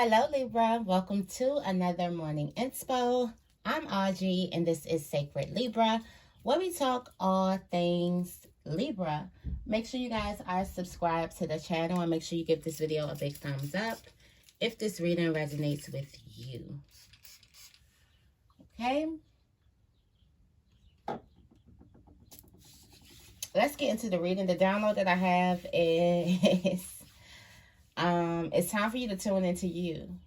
Hello Libra, welcome to another morning inspo. I'm Auji and this is Sacred Libra, where we talk all things Libra. Make sure you guys are subscribed to the channel and make sure you give this video a big thumbs up if this reading resonates with you. Okay? Let's get into the reading. The download that I have is it's time for you to tune into you.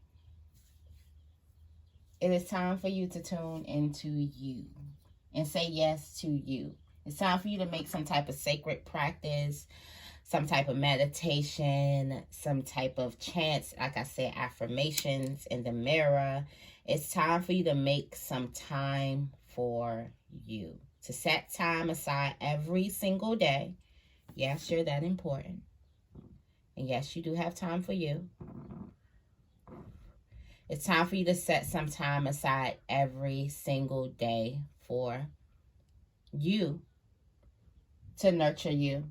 It is time for you to tune into you and say yes to you. It's time for you to make some type of sacred practice, some type of meditation, some type of chants, like I said, affirmations in the mirror. It's time for you to make some time for you. To set time aside every single day. Yes, you're that important. And yes, you do have time for you. It's time for you to set some time aside every single day for you, to nurture you.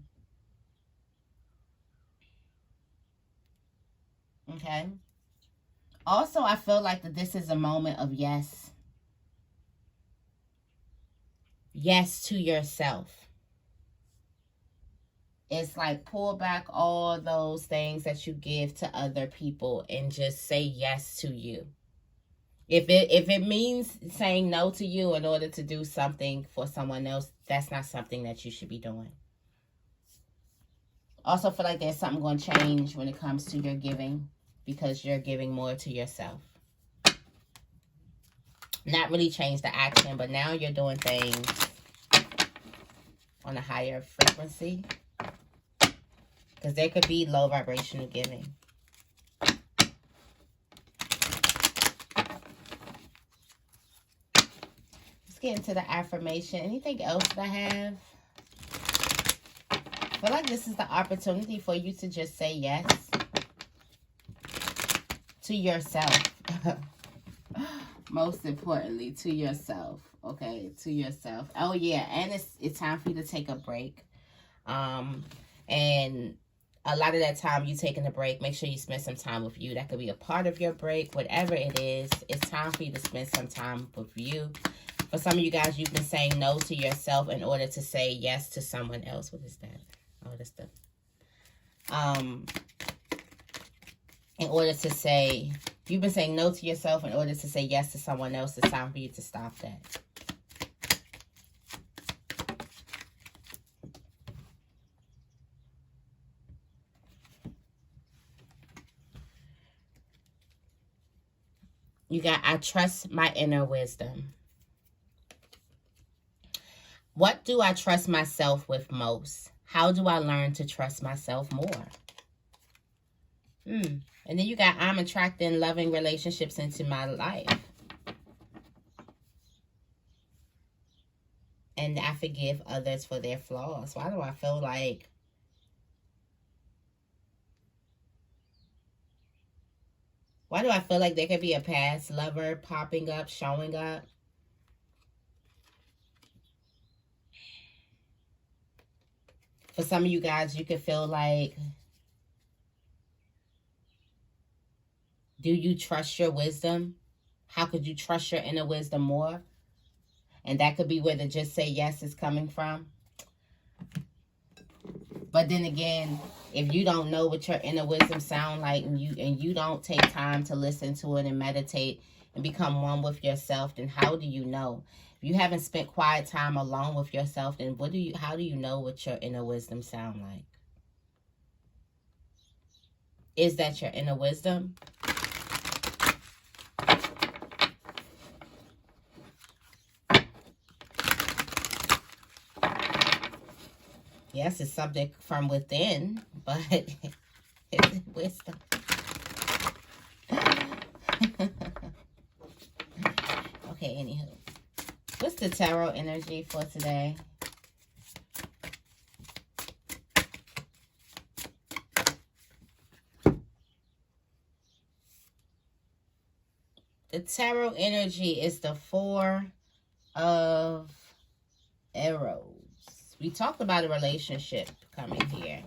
Okay? Also, I feel like that this is a moment of yes. Yes to yourself. It's like pull back all those things that you give to other people and just say yes to you. If it means saying no to you in order to do something for someone else, that's not something that you should be doing. Also feel like there's something going to change when it comes to your giving because you're giving more to yourself. Not really change the action, but now you're doing things on a higher frequency. Because there could be low vibrational giving. Let's get into the affirmation. Anything else that I have? I feel like this is the opportunity for you to just say yes to yourself. Most importantly, to yourself. Okay, to yourself. Oh, yeah, and it's time for you to take a break. And a lot of that time you taking a break, make sure you spend some time with you. That could be a part of your break, whatever it is. It's time for you to spend some time with you. For some of you guys, you've been saying no to yourself in order to say yes to someone else. What is that? Oh, that's the... in order to say... You've been saying no to yourself in order to say yes to someone else. It's time for you to stop that. You got, I trust my inner wisdom. What do I trust myself with most? How do I learn to trust myself more? And then you got, I'm attracting loving relationships into my life. And I forgive others for their flaws. Why do I feel like... Why do I feel like there could be a past lover popping up, showing up? For some of you guys, you could feel like, do you trust your wisdom? How could you trust your inner wisdom more? And that could be where the just say yes is coming from. But then again, if you don't know what your inner wisdom sound like and you don't take time to listen to it and meditate and become one with yourself, then how do you know? If you haven't spent quiet time alone with yourself, then how do you know what your inner wisdom sound like? Is that your inner wisdom? Yes, it's something from within, but it's wisdom. Okay, anywho. What's the tarot energy for today? The tarot energy is the Four of Arrows. We talked about a relationship coming here.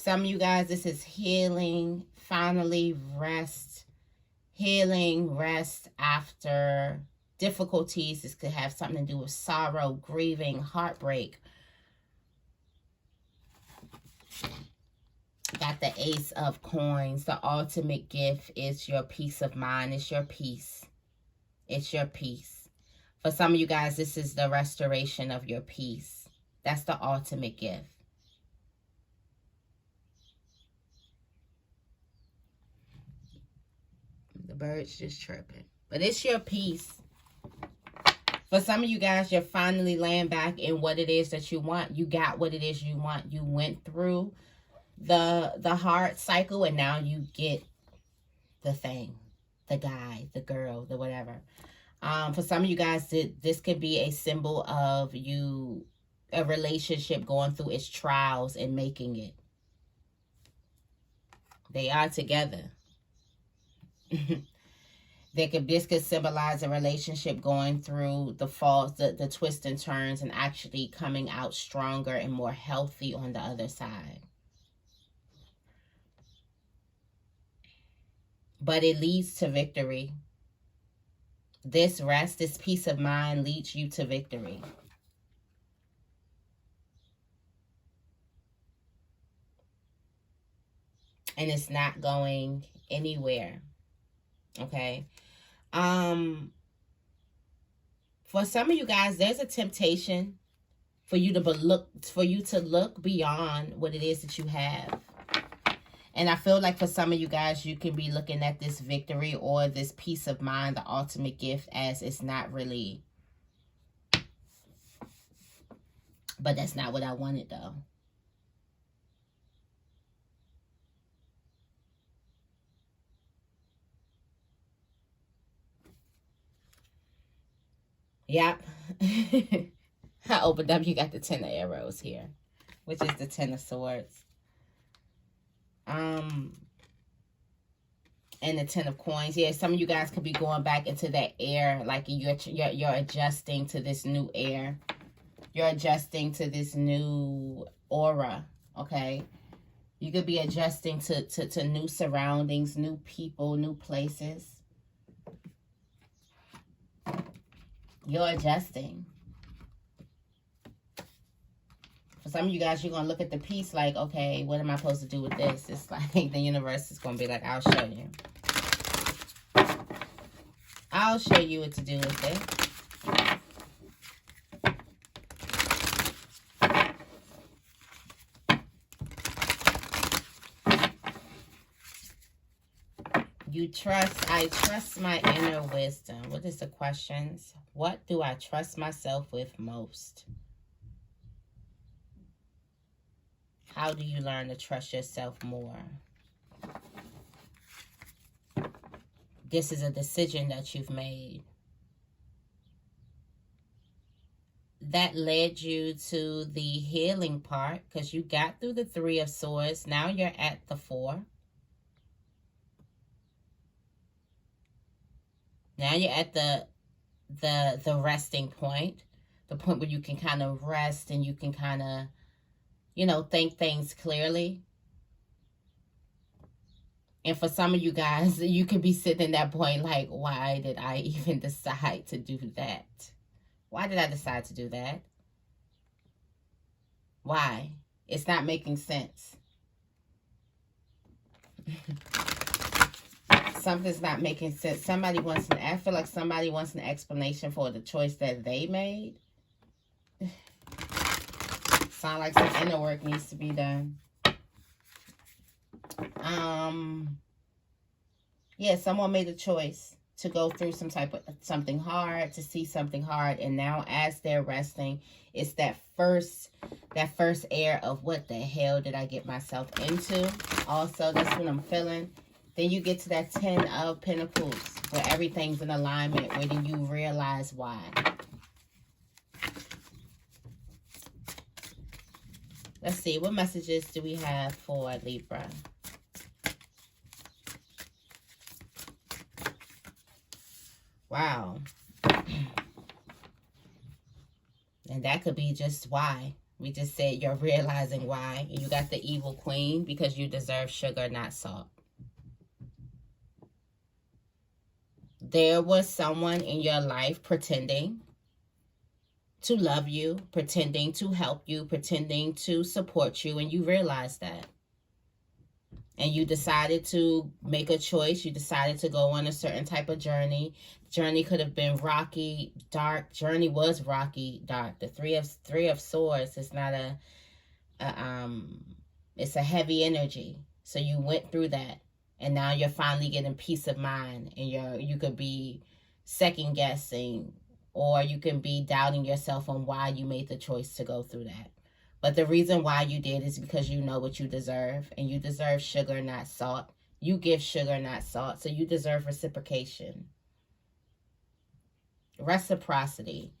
Some of you guys, this is healing, finally rest. Healing, rest after difficulties. This could have something to do with sorrow, grieving, heartbreak. Got the Ace of Coins. The ultimate gift is your peace of mind. It's your peace. It's your peace. For some of you guys, this is the restoration of your peace. That's the ultimate gift. The bird's just chirping. But it's your peace. For some of you guys, you're finally laying back in what it is that you want. You got what it is you want. You went through the hard cycle, and now you get the thing. The guy, the girl, the whatever. For some of you guys, this could be a symbol of you, a relationship going through its trials and making it. They are together. This could symbolize a relationship going through the falls, the twists and turns, and actually coming out stronger and more healthy on the other side. But it leads to victory. This rest, this peace of mind leads you to victory. And it's not going anywhere. Okay. For some of you guys, there's a temptation for you to look beyond what it is that you have. And I feel like for some of you guys, you can be looking at this victory or this peace of mind, the ultimate gift, as it's not really. But that's not what I wanted, though. Yep. I opened up, you got the 10 of arrows here, which is the 10 of swords. And the 10 of coins. Yeah, some of you guys could be going back into that air, like you're adjusting to this new air. You're adjusting to this new aura, okay? You could be adjusting to new surroundings, new people, new places. You're adjusting. For some of you guys, you're going to look at the piece like, okay, what am I supposed to do with this? It's like the universe is going to be like, I'll show you. I'll show you what to do with it. I trust my inner wisdom. What is the questions? What do I trust myself with most? How do you learn to trust yourself more? This is a decision that you've made that led you to the healing part, because you got through the 3 of Swords. Now you're at the 4. Now you're at the resting point, the point where you can kind of rest and you can kind of, you know, think things clearly. And for some of you guys, you could be sitting in that point like, why did I even decide to do that? Why did I decide to do that? Why? It's not making sense. Something's not making sense. I feel like somebody wants an explanation for the choice that they made. Sound like some inner work needs to be done. Yeah, someone made a choice to go through something hard, to see something hard, and now as they're resting, it's that first air of what the hell did I get myself into? Also, that's what I'm feeling. Then you get to that 10 of Pentacles, where everything's in alignment, where then you realize why. Let's see, what messages do we have for Libra? Wow. And that could be just why. We just said you're realizing why. And you got the evil queen because you deserve sugar, not salt. There was someone in your life pretending to love you, pretending to help you, pretending to support you, and you realized that. And you decided to make a choice. You decided to go on a certain type of journey. Journey could have been rocky, dark. Journey was rocky, dark. The three of swords is not it's a heavy energy. So you went through that, and now you're finally getting peace of mind, and you could be second guessing, or you can be doubting yourself on why you made the choice to go through that. But the reason why you did is because you know what you deserve. And you deserve sugar, not salt. You give sugar, not salt. So you deserve reciprocation. Reciprocity.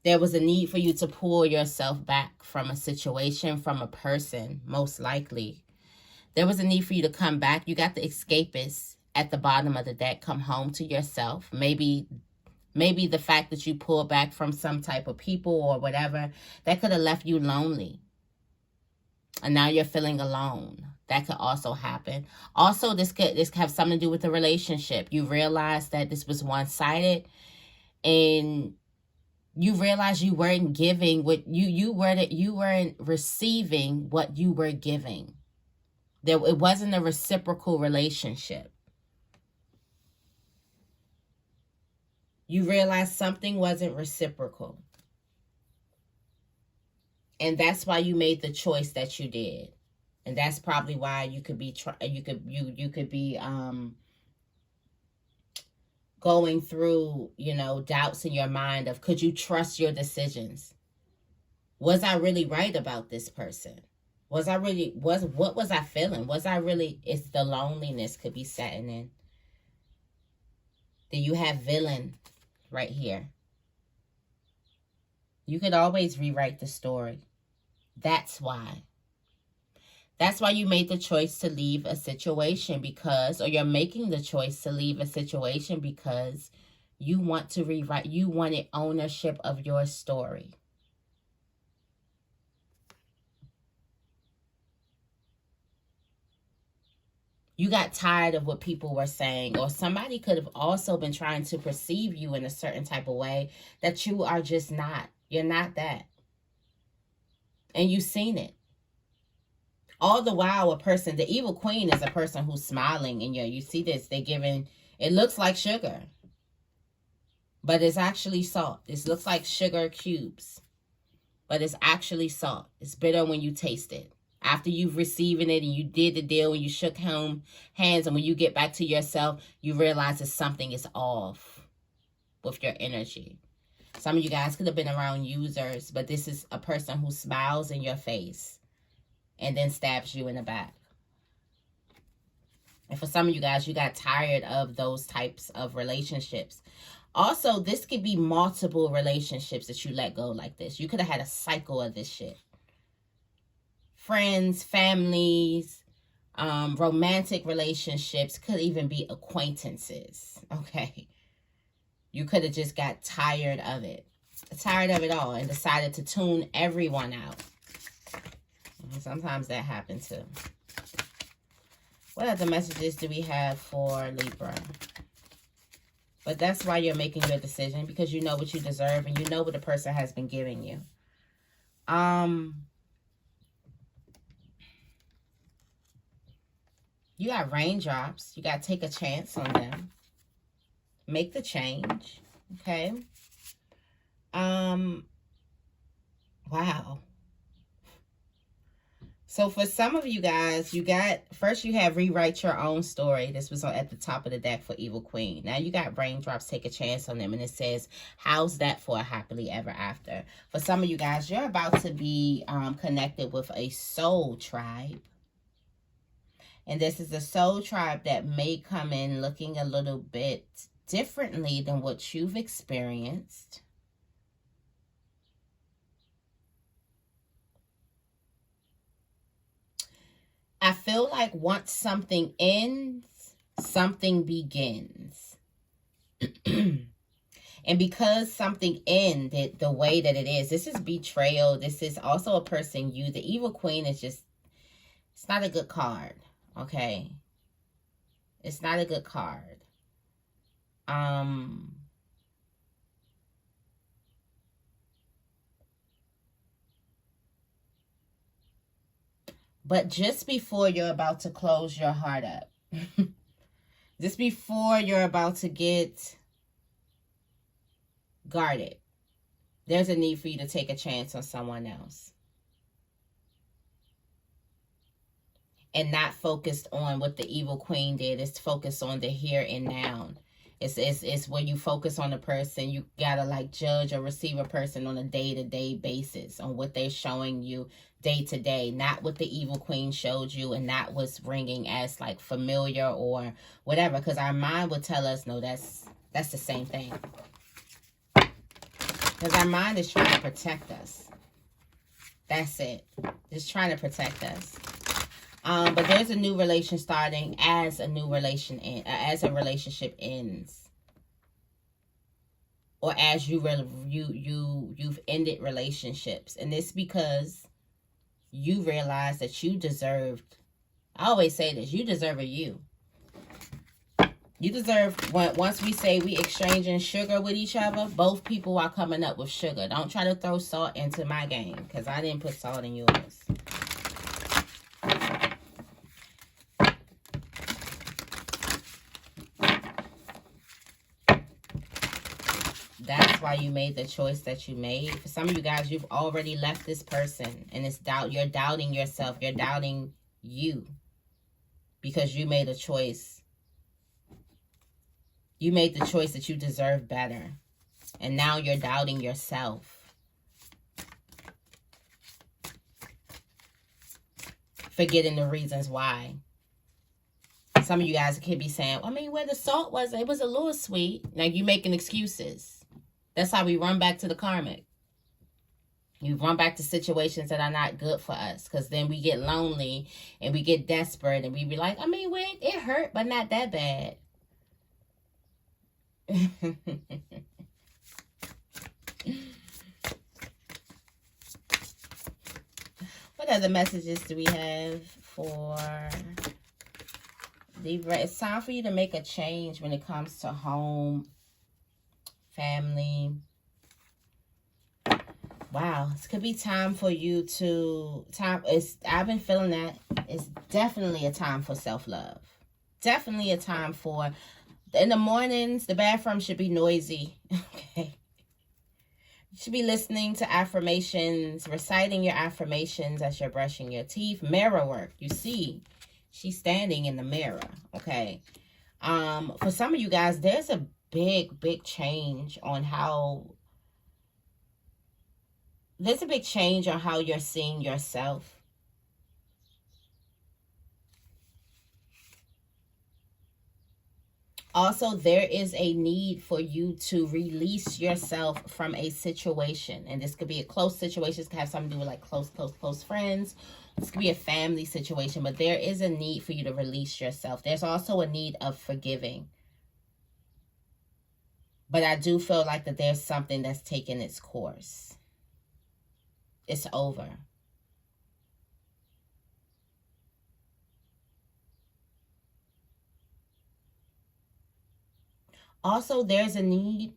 There was a need for you to pull yourself back from a situation, from a person, most likely. There was a need for you to come back. You got the escapist at the bottom of the deck. Come home to yourself. Maybe the fact that you pulled back from some type of people or whatever, that could have left you lonely. And now you're feeling alone. That could also happen. Also, this could have something to do with the relationship. You realize that this was one-sided, and you realize you weren't giving what you weren't receiving what you were giving. It wasn't a reciprocal relationship. You realize something wasn't reciprocal. And that's why you made the choice that you did. And that's probably why you could be going through, doubts in your mind of, could you trust your decisions? Was I really right about this person? What was I feeling? It's the loneliness could be setting in. Then you have villain right here. You could always rewrite the story. That's why. That's why you made the choice to leave a situation or you're making the choice to leave a situation because you want to rewrite, you wanted ownership of your story. You got tired of what people were saying, or somebody could have also been trying to perceive you in a certain type of way that you are just not. You're not that. And you've seen it. All the while, the evil queen is a person who's smiling, and you see this, it looks like sugar, but it's actually salt. It looks like sugar cubes, but it's actually salt. It's bitter when you taste it. After you've received it and you did the deal and you shook hands, and when you get back to yourself, you realize that something is off with your energy. Some of you guys could have been around users, but this is a person who smiles in your face and then stabs you in the back. And for some of you guys, you got tired of those types of relationships. Also, this could be multiple relationships that you let go like this. You could have had a cycle of this shit. Friends, families, romantic relationships, could even be acquaintances, okay? You could have just got tired of it all, and decided to tune everyone out. And sometimes that happens too. What other messages do we have for Libra? But that's why you're making your decision, because you know what you deserve and you know what the person has been giving you. You got raindrops. You got to take a chance on them. Make the change. Okay. Wow. So for some of you guys, first you have rewrite your own story. This was at the top of the deck for Evil Queen. Now you got raindrops, take a chance on them. And it says, how's that for a happily ever after? For some of you guys, you're about to be connected with a soul tribe. And this is a soul tribe that may come in looking a little bit differently than what you've experienced. I feel like once something ends, something begins. And because something ended the way that it is, this is betrayal. This is also a person you, the evil queen is just, it's not a good card. Okay. It's not a good card. But just before you're about to close your heart up, just before you're about to get guarded, there's a need for you to take a chance on someone else. And not focused on what the evil queen did. It's focused on the here and now. It's when you focus on a person, you gotta like judge or receive a person on a day-to-day basis on what they're showing you day to day, not what the evil queen showed you, and not what's ringing as like familiar or whatever. Because our mind would tell us, no, that's the same thing. Because our mind is trying to protect us. That's it. Just trying to protect us. But there's a new relation starting as a new relation as a relationship ends, or as you've ended relationships, and it's because you realize that you deserved. I always say this: you deserve a you. You deserve. Once we say we exchanging sugar with each other, both people are coming up with sugar. Don't try to throw salt into my game, because I didn't put salt in yours. That's why you made the choice that you made. For some of you guys, you've already left this person, and it's doubt. You're doubting yourself. You're doubting you because you made a choice. You made the choice that you deserve better, and now you're doubting yourself. Forgetting the reasons why. Some of you guys could be saying, I mean, where the salt was, it was a little sweet. Like, you making excuses. That's how we run back to the karmic. You run back to situations that are not good for us, because then we get lonely and we get desperate and we be like, I mean, wait, it hurt, but not that bad. What other messages do we have for Libra? It's time for you to make a change when it comes to home, family. Wow, this could be time for you to I've been feeling that it's definitely a time for self-love. Definitely a time for, in the mornings, the bathroom should be noisy. Okay. You should be listening to affirmations, reciting your affirmations as you're brushing your teeth. Mirror work. You see, she's standing in the mirror. Okay. For some of you guys, there's a big change on how you're seeing yourself. Also, there is a need for you to release yourself from a situation. And this could be a close situation. This could have something to do with like close friends. This could be a family situation. But there is a need for you to release yourself. There's also a need of forgiving. But I do feel like that there's something that's taken its course. It's over. Also, there's a need,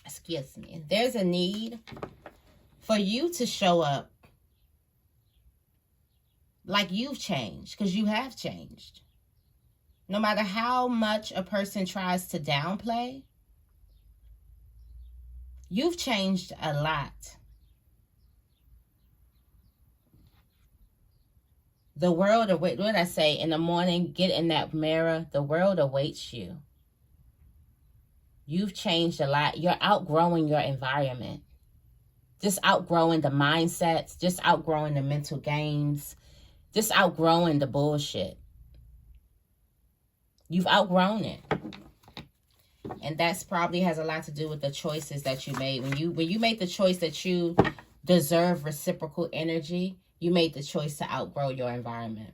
excuse me, there's a need for you to show up like you've changed, because you have changed. No matter how much a person tries to downplay, you've changed a lot. The world awaits. What did I say? In the morning, get in that mirror. The world awaits you. You've changed a lot. You're outgrowing your environment. Just outgrowing the mindsets. Just outgrowing the mental games. Just outgrowing the bullshit. You've outgrown it. And that's probably has a lot to do with the choices that you made. When you made the choice that you deserve reciprocal energy, you made the choice to outgrow your environment.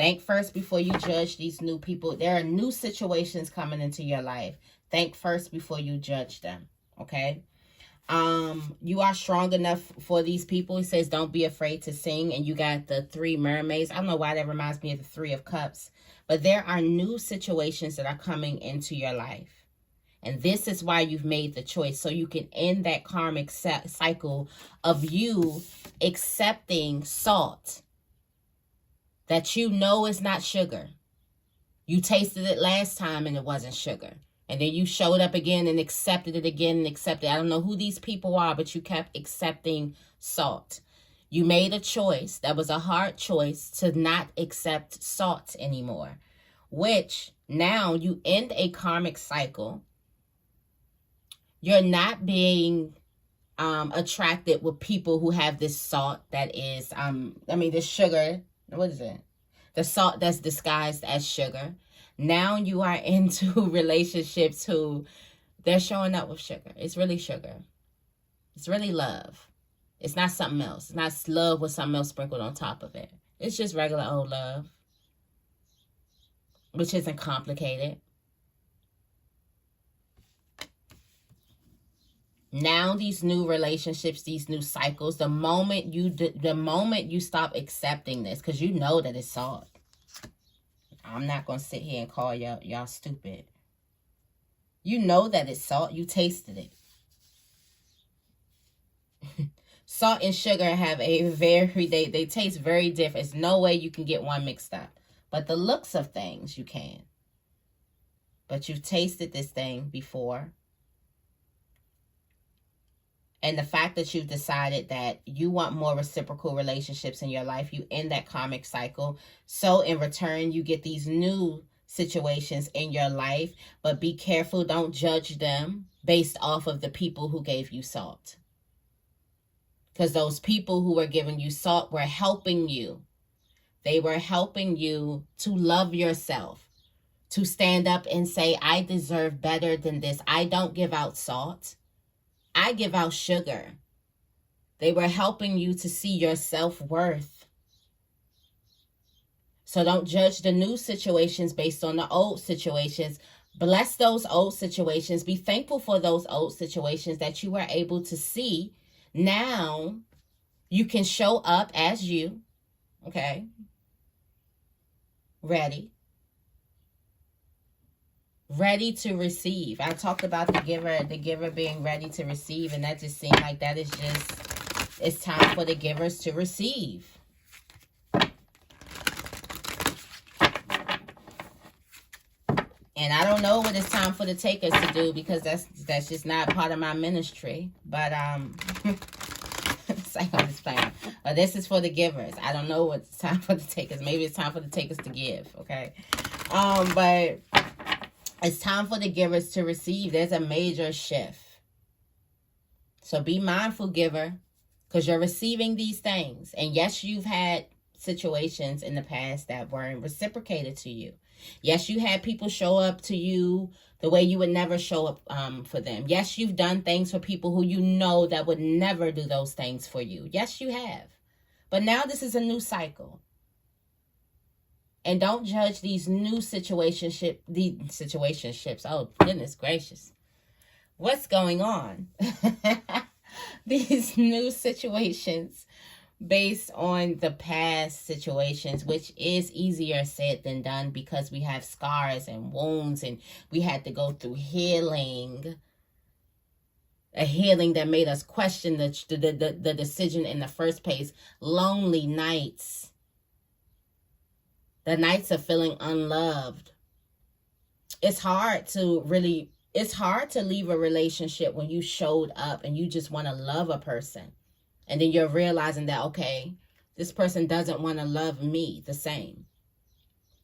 Think first before you judge these new people. There are new situations coming into your life. Think first before you judge them. Okay? You are strong enough for these people. He says, don't be afraid to sing. And you got the 3 mermaids. I don't know why that reminds me of the 3 of cups. But there are new situations that are coming into your life. And this is why you've made the choice. So you can end that karmic cycle of you accepting salt that you know is not sugar. You tasted it last time and it wasn't sugar. And then you showed up again and accepted it again and accepted it. I don't know who these people are, but you kept accepting salt. You made a choice. That was a hard choice to not accept salt anymore. Which now you end a karmic cycle. You're not being attracted with people who have this salt that is, this sugar. What is it? The salt that's disguised as sugar. Now you are into relationships who they're showing up with sugar. It's really sugar. It's really love. It's not something else. It's not love with something else sprinkled on top of it. It's just regular old love, which isn't complicated. Now these new relationships, these new cycles, the moment you stop accepting this, because you know that it's salt. I'm not going to sit here and call y'all stupid. You know that it's salt. You tasted it. Salt and sugar have a they taste very different. There's no way you can get one mixed up. But the looks of things, you can. But you've tasted this thing before. And the fact that you've decided that you want more reciprocal relationships in your life, you end that karmic cycle. So in return, you get these new situations in your life. But be careful. Don't judge them based off of the people who gave you salt. Because those people who were giving you salt were helping you. They were helping you to love yourself. To stand up and say, I deserve better than this. I don't give out salt. I give out sugar. They were helping you to see your self-worth. So don't judge the new situations based on the old situations. Bless those old situations. Be thankful for those old situations that you were able to see. Now you can show up as you. Okay? Ready to receive. I talked about the giver being ready to receive, and that just seemed like that is just, it's time for the givers to receive. And I don't know what it's time for the takers to do, because that's just not part of my ministry. But it's like I'm just playing. But this is for the givers. I don't know what's time for the takers. Maybe it's time for the takers to give. Okay. But it's time for the givers to receive. There's a major shift. So be mindful, giver, because you're receiving these things. And yes, you've had situations in the past that weren't reciprocated to you. Yes, you had people show up to you the way you would never show up for them. Yes, you've done things for people who you know that would never do those things for you. Yes, you have. But now this is a new cycle. And don't judge these new situationships. Oh, goodness gracious. What's going on? These new situations based on the past situations, which is easier said than done, because we have scars and wounds and we had to go through healing. A healing that made us question the decision in the first place. Lonely nights. The nights of feeling unloved. It's hard to leave a relationship when you showed up and you just want to love a person. And then you're realizing that, okay, this person doesn't want to love me the same.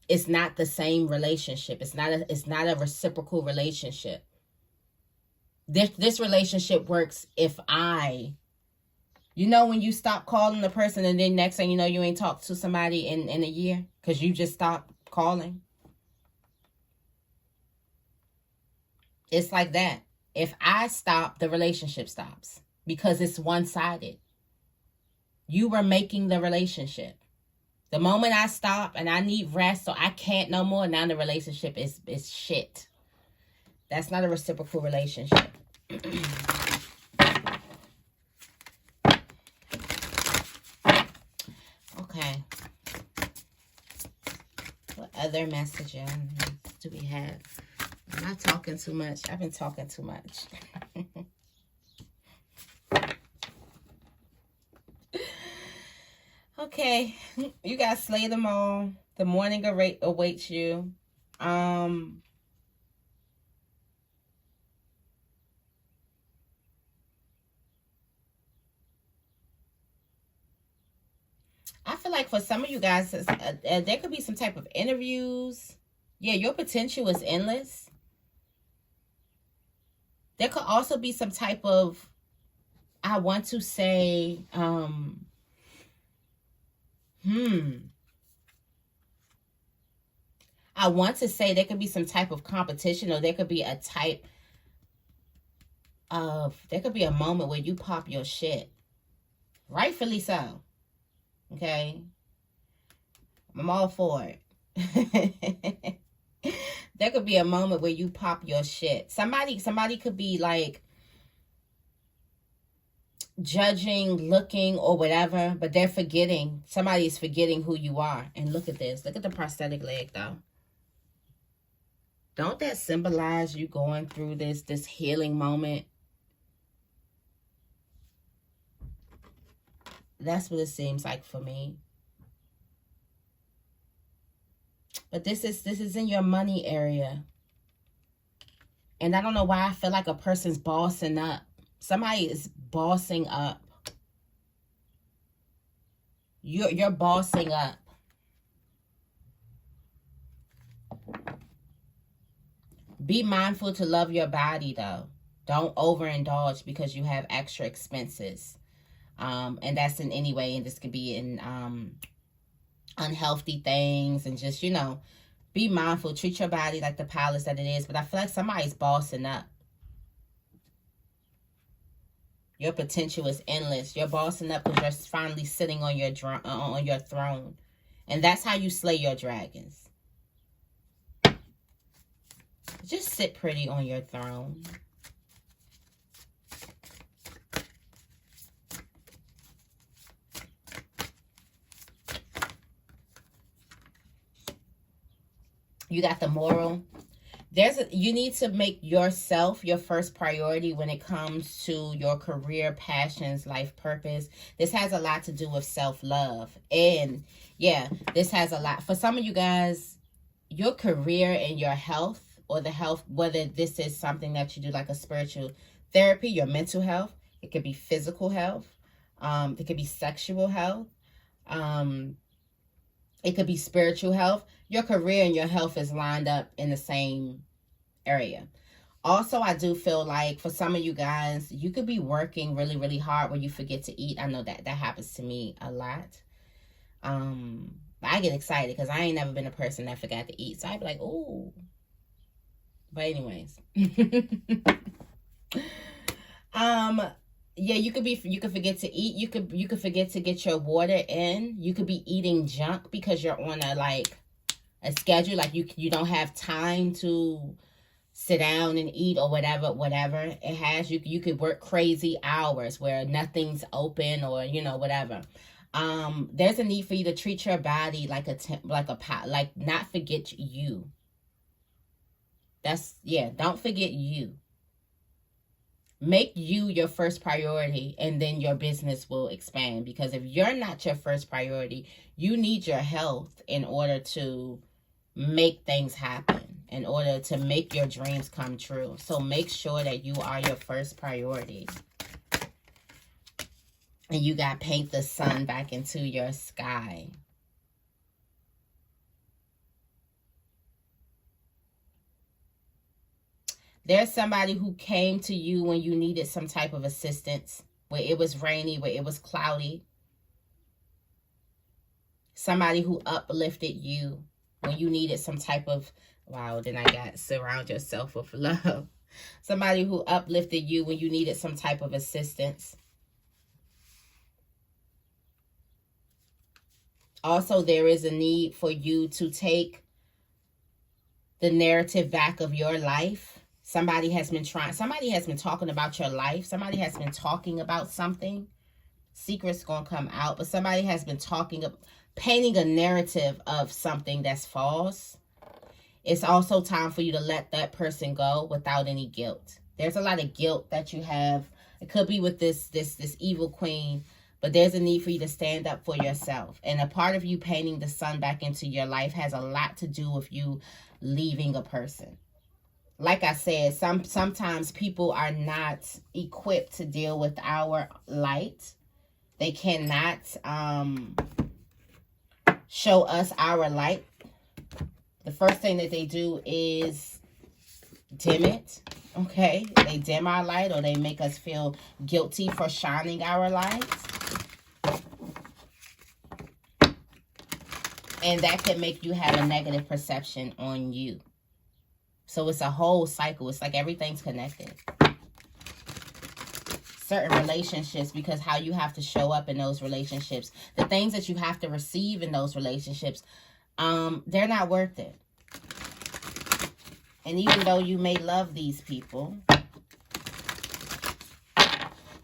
It's not the same relationship. It's not a reciprocal relationship. This relationship works if you know, when you stop calling the person and then next thing you know, you ain't talked to somebody in a year because you just stopped calling. It's like that. If I stop, the relationship stops because it's one-sided. You were making the relationship. The moment I stop and I need rest, so I can't no more, now the relationship is shit. That's not a reciprocal relationship. Okay. What other messages do we have? I'm not talking too much. I've been talking too much. Okay. You guys slay them all. The morning awaits you. I feel like for some of you guys, there could be some type of interviews. Yeah, your potential is endless. There could also be some type of, I want to say, I want to say there could be some type of competition, or there could be a type of, there could be a moment where you pop your shit. Rightfully so. Okay? I'm all for it. There could be a moment where you pop your shit. Somebody could be like judging, looking, or whatever, but they're forgetting. Somebody's forgetting who you are. And look at this. Look at the prosthetic leg, though. Don't that symbolize you going through this healing moment? That's what it seems like for me. But this is in your money area. And I don't know why I feel like a person's bossing up. Somebody is bossing up. You're bossing up. Be mindful to love your body, though. Don't overindulge because you have extra expenses. And that's in any way. And this could be in unhealthy things. And just, you know, be mindful. Treat your body like the palace that it is. But I feel like somebody's bossing up. Your potential is endless. You're bossing up because you're finally sitting on your throne. And that's how you slay your dragons. Just sit pretty on your throne. You got the moral. You need to make yourself your first priority when it comes to your career, passions, life purpose. This has a lot to do with self-love. And yeah, this has a lot. For some of you guys, your career and your health, or the health, whether this is something that you do like a spiritual therapy, your mental health, it could be physical health, it could be sexual health, it could be spiritual health. Your career and your health is lined up in the same area. Also, I do feel like for some of you guys, you could be working really, really hard where you forget to eat. I know that happens to me a lot. I get excited because I ain't never been a person that forgot to eat. So I'd be like, ooh. But anyways. Yeah, you could forget to eat. You could forget to get your water in. You could be eating junk because you're on a schedule, like you don't have time to sit down and eat or whatever it has. You could work crazy hours where nothing's open, or you know, whatever. There's a need for you to treat your body like not forget you. Don't forget you. Make you your first priority, and then your business will expand. Because if you're not your first priority, you need your health in order to make things happen, in order to make your dreams come true. So make sure that you are your first priority. And you got paint the sun back into your sky. There's somebody who came to you when you needed some type of assistance, where it was rainy, where it was cloudy. Somebody who uplifted you when you needed some type of, wow, then I got surround yourself with love. Somebody who uplifted you when you needed some type of assistance. Also, there is a need for you to take the narrative back of your life. Somebody has been talking about your life. Somebody has been talking about something. Secret's gonna come out, but somebody has been painting a narrative of something that's false. It's also time for you to let that person go without any guilt. There's a lot of guilt that you have. It could be with this evil queen, but there's a need for you to stand up for yourself. And a part of you painting the sun back into your life has a lot to do with you leaving a person. Like I said, sometimes people are not equipped to deal with our light. They cannot show us our light. The first thing that they do is dim it. Okay, they dim our light, or they make us feel guilty for shining our light. And that can make you have a negative perception on you. So it's a whole cycle. It's like everything's connected. Certain relationships, because how you have to show up in those relationships, the things that you have to receive in those relationships, they're not worth it. And even though you may love these people,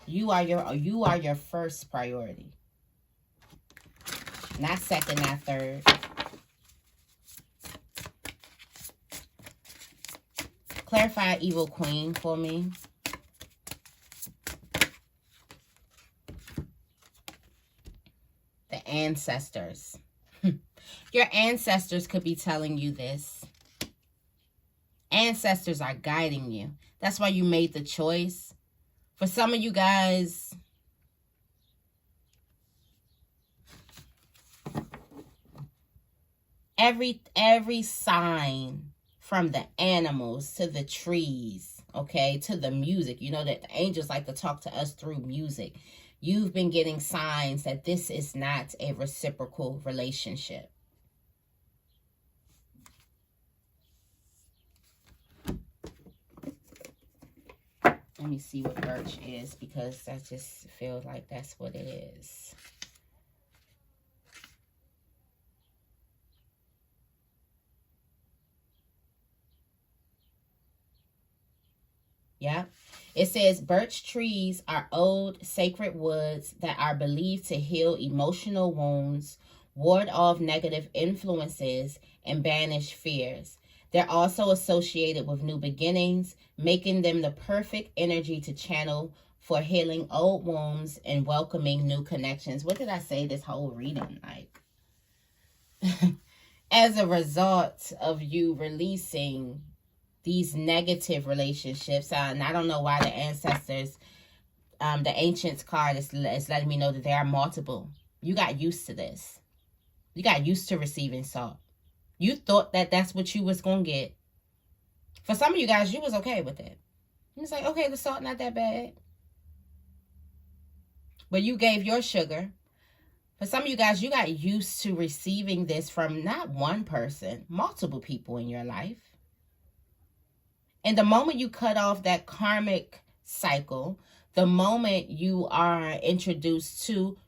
you are your first priority. Not second, not third. Clarify evil queen for me. The ancestors. Your ancestors could be telling you this. Ancestors are guiding you. That's why you made the choice. For some of you guys, every sign, from the animals to the trees, okay, to the music. You know that the angels like to talk to us through music. You've been getting signs that this is not a reciprocal relationship. Let me see what birch is, because I just feel like that's what it is. Yeah. It says birch trees are old sacred woods that are believed to heal emotional wounds, ward off negative influences, and banish fears. They're also associated with new beginnings, making them the perfect energy to channel for healing old wounds and welcoming new connections. What did I say this whole reading like? As a result of you releasing these negative relationships, and I don't know why the ancestors, the ancients card is letting me know that there are multiple. You got used to this. You got used to receiving salt. You thought that that's what you was going to get. For some of you guys, you was okay with it. You was like, okay, the salt not that bad. But you gave your sugar. For some of you guys, you got used to receiving this from not one person, multiple people in your life. And the moment you cut off that karmic cycle, the moment you are introduced to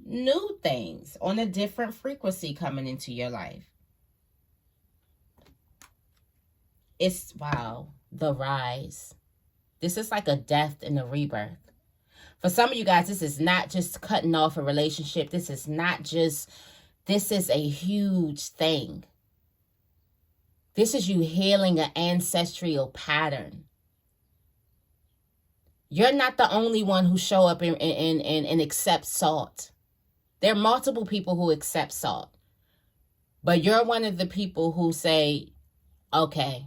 new things on a different frequency coming into your life. It's, wow, the rise. This is like a death and a rebirth. For some of you guys, this is not just cutting off a relationship. This is a huge thing. This is you healing an ancestral pattern. You're not the only one who show up and accept salt. There are multiple people who accept salt. But you're one of the people who say, okay,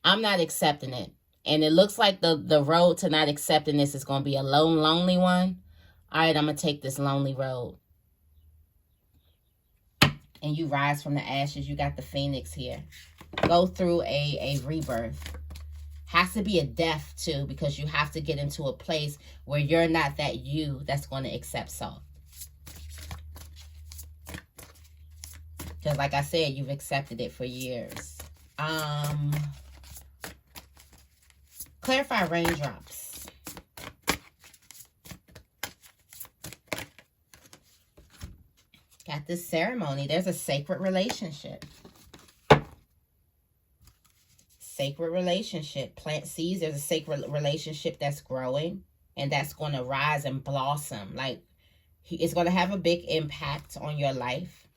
I'm not accepting it. And it looks like the road to not accepting this is going to be a lonely one. All right, I'm going to take this lonely road. And you rise from the ashes. You got the phoenix here. Go through a rebirth. Has to be a death too, because you have to get into a place where you're not that you that's going to accept salt. Because like I said, you've accepted it for years. Clarify raindrops. Got this ceremony. There's a sacred relationship. Sacred relationship. Plant seeds. There's a sacred relationship that's growing. And that's going to rise and blossom. Like, it's going to have a big impact on your life.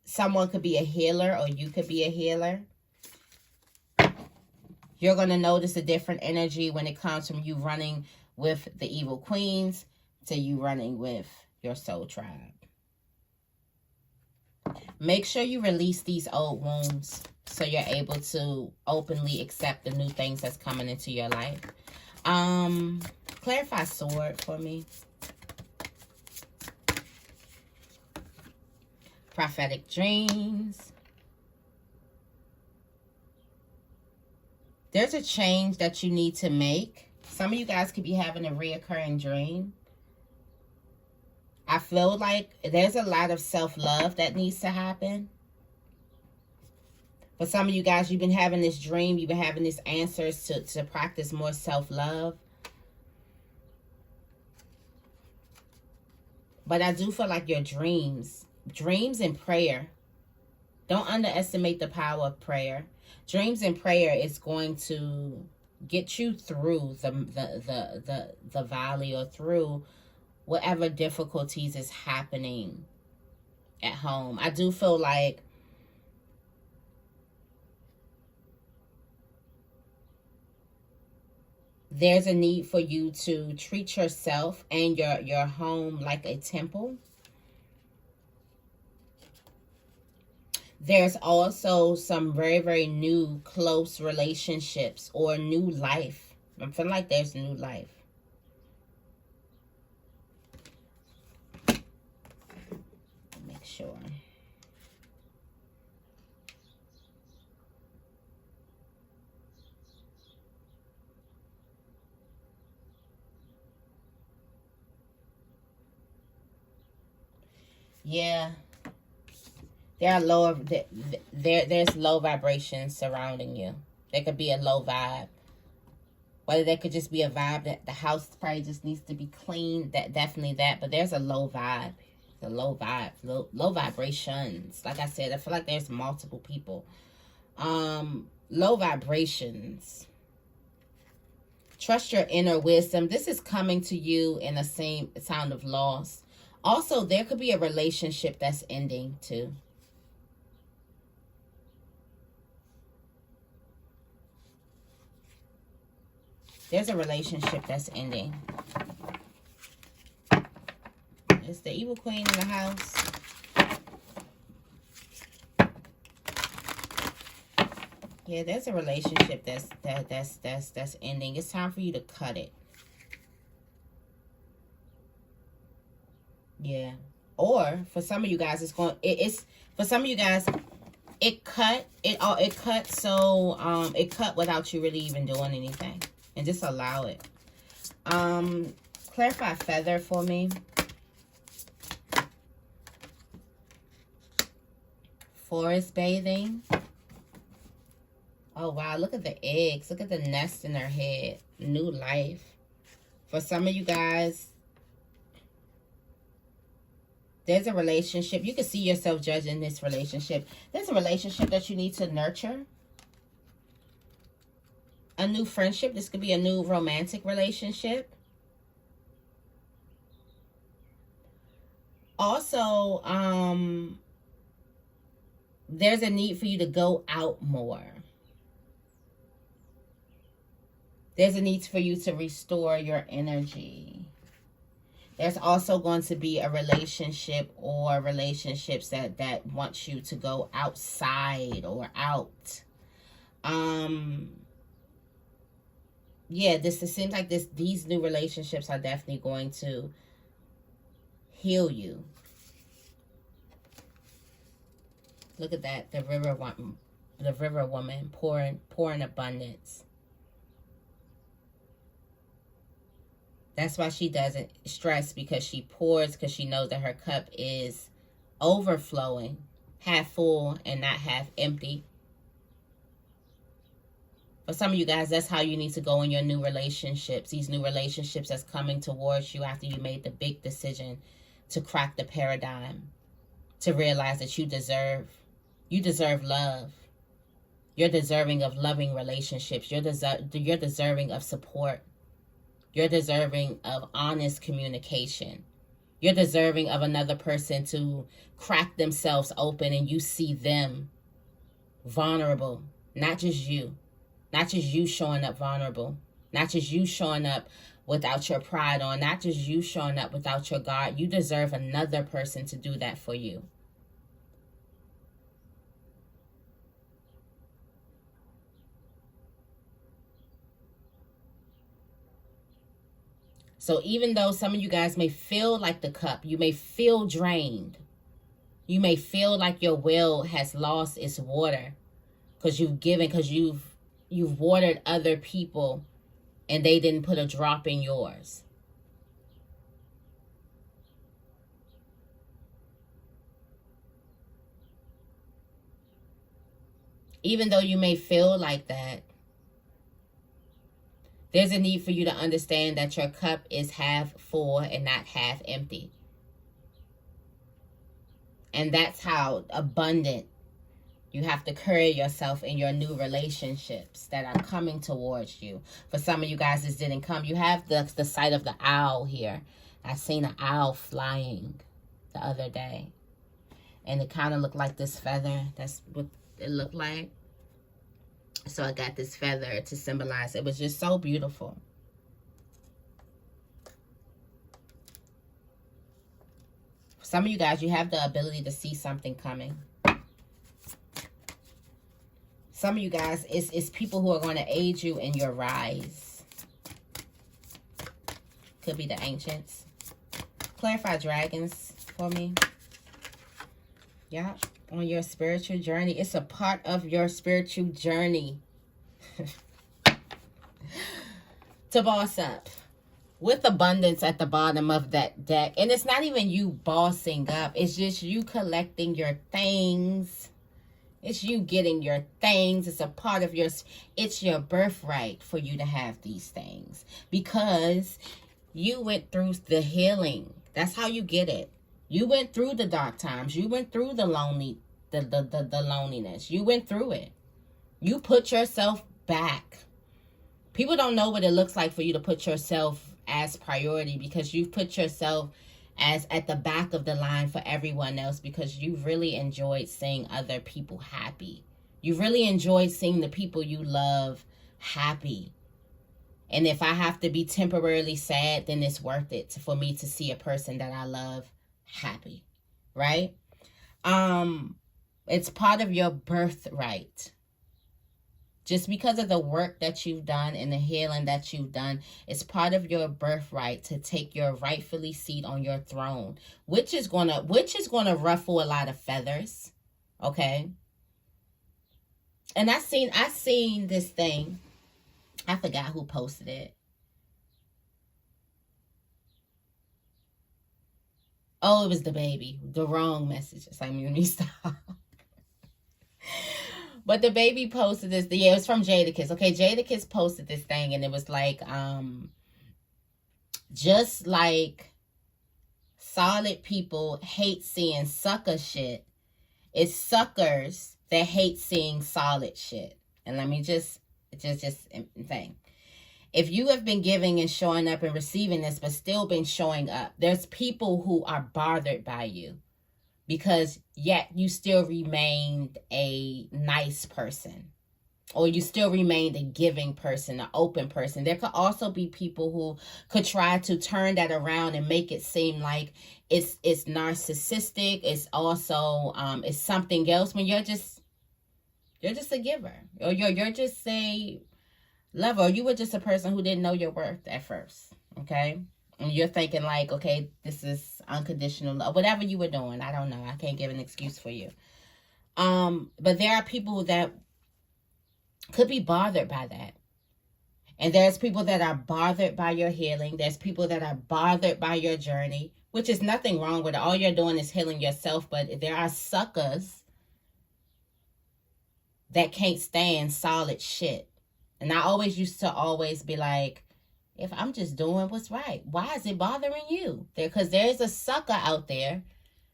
Someone could be a healer, or you could be a healer. You're going to notice a different energy when it comes from you running with the evil queens to you running with your soul tribe. Make sure you release these old wounds so you're able to openly accept the new things that's coming into your life. Clarify sword for me. Prophetic dreams. There's a change that you need to make. Some of you guys could be having a reoccurring dream. I feel like there's a lot of self-love that needs to happen. For some of you guys, you've been having this dream. You've been having these answers to practice more self-love. But I do feel like your dreams and prayer, don't underestimate the power of prayer. Dreams and prayer is going to get you through the valley, or through whatever difficulties is happening at home. I do feel like there's a need for you to treat yourself and your home like a temple. There's also some very, very new close relationships or new life. I'm feeling like there's new life. Make sure. Yeah. There's low vibrations surrounding you. There could be a low vibe. Whether there could just be a vibe that the house probably just needs to be clean. That definitely that. But there's a low vibe. The low vibe. Low vibrations. Like I said, I feel like there's multiple people. Low vibrations. Trust your inner wisdom. This is coming to you in the same sound of loss. Also, there could be a relationship that's ending too. There's a relationship that's ending. It's the evil queen in the house. Yeah, there's a relationship that's ending. It's time for you to cut it. Yeah. Or for some of you guys, for some of you guys, it cut without you really even doing anything. And just allow it. Clarify feather for me. Forest bathing. Oh, wow. Look at the eggs. Look at the nest in her head. New life. For some of you guys, there's a relationship. You can see yourself judging this relationship. There's a relationship that you need to nurture. A new friendship. This could be a new romantic relationship. Also, there's a need for you to go out more. There's a need for you to restore your energy. There's also going to be a relationship or relationships that want you to go outside or out. Yeah, it seems like these new relationships are definitely going to heal you. Look at that, the river woman pouring abundance. That's why she doesn't stress, because she pours, because she knows that her cup is overflowing, half full and not half empty. For some of you guys, that's how you need to go in your new relationships. These new relationships that's coming towards you after you made the big decision to crack the paradigm, to realize that you deserve love. You're deserving of loving relationships. You're deserving of support. You're deserving of honest communication. You're deserving of another person to crack themselves open and you see them vulnerable. Not just you. Not just you showing up vulnerable. Not just you showing up without your pride on. Not just you showing up without your guard. You deserve another person to do that for you. So even though some of you guys may feel like the cup, you may feel drained. You may feel like your well has lost its water because you've watered other people and they didn't put a drop in yours. Even though you may feel like that, there's a need for you to understand that your cup is half full and not half empty. And that's how abundant you have to carry yourself in your new relationships that are coming towards you. For some of you guys, this didn't come. You have the sight of the owl here. I seen an owl flying the other day. And it kind of looked like this feather. That's what it looked like. So I got this feather to symbolize. It was just so beautiful. Some of you guys, you have the ability to see something coming. Some of you guys, it's people who are going to aid you in your rise. Could be the ancients. Clarify dragons for me. Yeah. On your spiritual journey. It's a part of your spiritual journey to boss up with abundance at the bottom of that deck. And it's not even you bossing up. It's just you collecting your things. It's you getting your things. It's a part of it's your birthright for you to have these things because you went through the healing. That's how you get it. You went through the dark times. You went through the loneliness. You went through it. You put yourself back. People don't know what it looks like for you to put yourself as priority because you've put yourself as at the back of the line for everyone else because you really enjoyed seeing other people happy. You really enjoyed seeing the people you love happy. And if I have to be temporarily sad, then it's worth it for me to see a person that I love happy, right? It's part of your birthright. Just because of the work that you've done and the healing that you've done, it's part of your birthright to take your rightfully seat on your throne, which is gonna ruffle a lot of feathers, okay? And I seen this thing. I forgot who posted it. Oh, it was the baby. The wrong message. It's like, let me stop. But the baby posted this. Yeah, it was from Jadakiss. Okay, Jadakiss posted this thing, and it was like, just like solid people hate seeing sucker shit, it's suckers that hate seeing solid shit. And let me just thing. If you have been giving and showing up and receiving this, but still been showing up, there's people who are bothered by you because yet you still remained a nice person or you still remained a giving person, an open person. There could also be people who could try to turn that around and make it seem like it's narcissistic. It's also, it's something else when you're just a giver or you're just a lover, or you were just a person who didn't know your worth at first, okay? And you're thinking like, okay, this is unconditional love, whatever you were doing. I don't know. I can't give an excuse for you. But there are people that could be bothered by that. And there's people that are bothered by your healing. There's people that are bothered by your journey, which is nothing wrong with it. All you're doing is healing yourself. But there are suckers that can't stand solid shit. And I always used to always be like, if I'm just doing what's right? Why is it bothering you? Because there's a sucker out there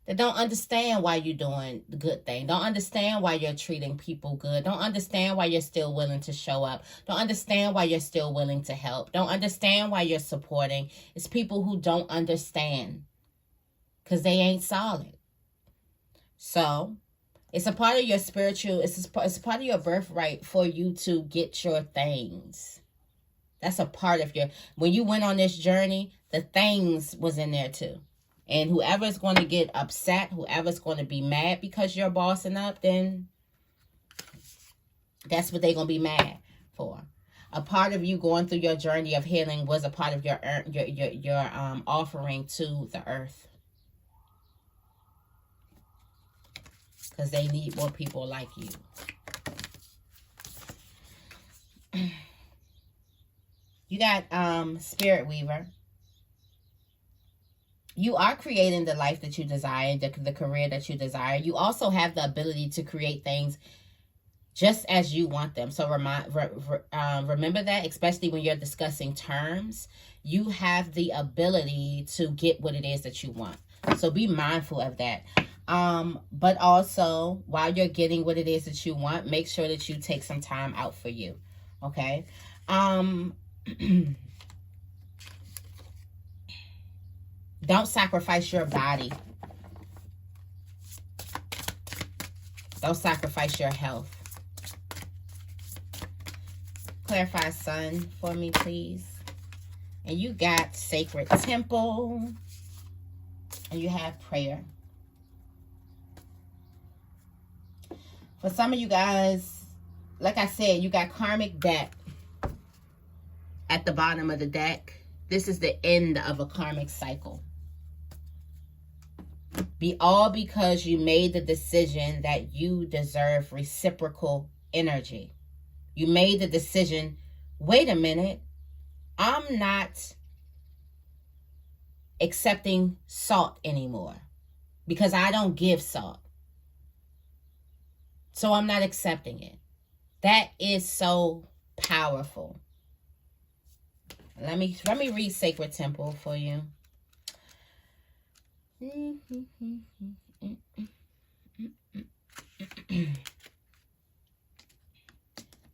that don't understand why you're doing the good thing. Don't understand why you're treating people good. Don't understand why you're still willing to show up. Don't understand why you're still willing to help. Don't understand why you're supporting. It's people who don't understand because they ain't solid. So it's a part of your spiritual, it's a part of your birthright for you to get your things. That's a part of your, when you went on this journey, the things was in there too. And whoever's going to get upset, whoever's going to be mad because you're bossing up, then that's what they're going to be mad for. A part of you going through your journey of healing was a part of your offering to the earth. Because they need more people like you. You got Spirit Weaver. You are creating the life that you desire, the career that you desire. You also have the ability to create things just as you want them. So remember that, especially when you're discussing terms, you have the ability to get what it is that you want. So be mindful of that. But also, while you're getting what it is that you want, make sure that you take some time out for you. Okay? Don't sacrifice your body. Don't sacrifice your health. Clarify Sun for me, please. And you got Sacred Temple. And you have Prayer. For some of you guys, like I said, you got Karmic Debt at the bottom of the deck. This is the end of a karmic cycle. All because you made the decision that you deserve reciprocal energy. You made the decision, wait a minute, I'm not accepting salt anymore because I don't give salt. So I'm not accepting it. That is so powerful. Let me read Sacred Temple for you.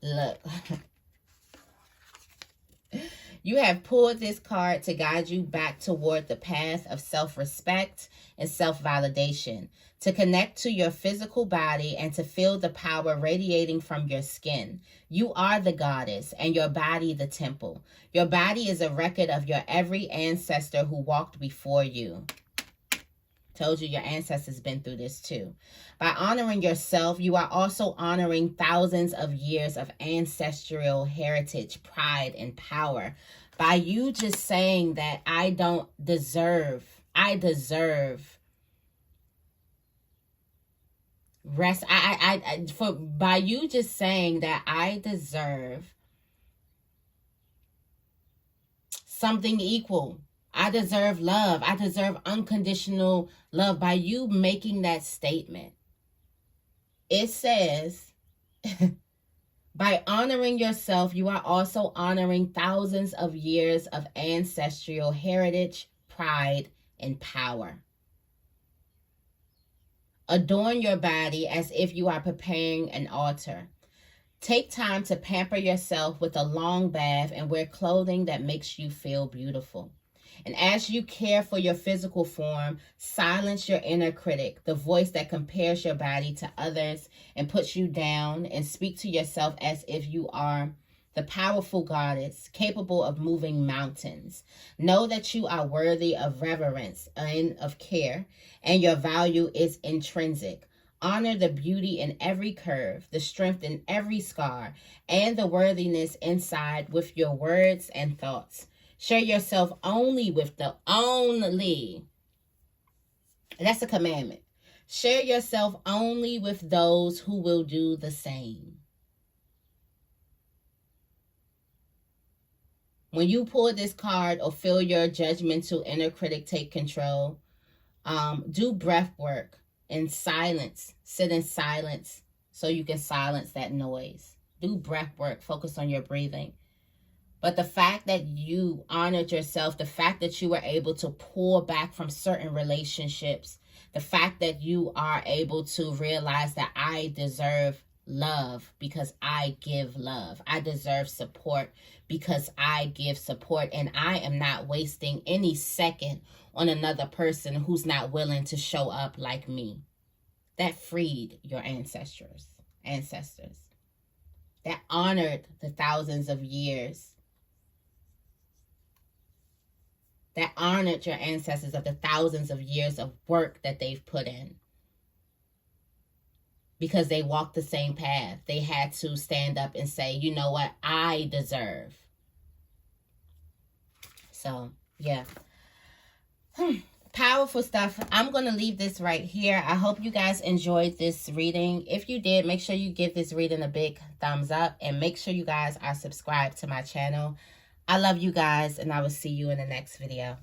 Look. You have pulled this card to guide you back toward the path of self-respect and self-validation, to connect to your physical body and to feel the power radiating from your skin. You are the goddess and your body the temple. Your body is a record of your every ancestor who walked before you. Told you your ancestors been through this too. By honoring yourself, you are also honoring thousands of years of ancestral heritage, pride, and power. By you just saying that I deserve rest. By you just saying that I deserve something equal. I deserve love. I deserve unconditional love. By you making that statement, it says, by honoring yourself, you are also honoring thousands of years of ancestral heritage, pride, and power. Adorn your body as if you are preparing an altar. Take time to pamper yourself with a long bath and wear clothing that makes you feel beautiful. And as you care for your physical form, silence your inner critic, the voice that compares your body to others and puts you down, and speak to yourself as if you are the powerful goddess capable of moving mountains. Know that you are worthy of reverence and of care, and your value is intrinsic. Honor the beauty in every curve, the strength in every scar, and the worthiness inside with your words and thoughts. Share yourself only with that's a commandment. Share yourself only with those who will do the same. When you pull this card or feel your judgmental inner critic take control, do breath work in silence. Sit in silence so you can silence that noise. Do breath work. Focus on your breathing. But the fact that you honored yourself, the fact that you were able to pull back from certain relationships, the fact that you are able to realize that I deserve love because I give love. I deserve support because I give support. And I am not wasting any second on another person who's not willing to show up like me. That freed your ancestors. That honored the thousands of years. That honored your ancestors of the thousands of years of work that they've put in. Because they walked the same path. They had to stand up and say, you know what, I deserve. So, yeah. Powerful stuff. I'm going to leave this right here. I hope you guys enjoyed this reading. If you did, make sure you give this reading a big thumbs up. And make sure you guys are subscribed to my channel. I love you guys, and I will see you in the next video.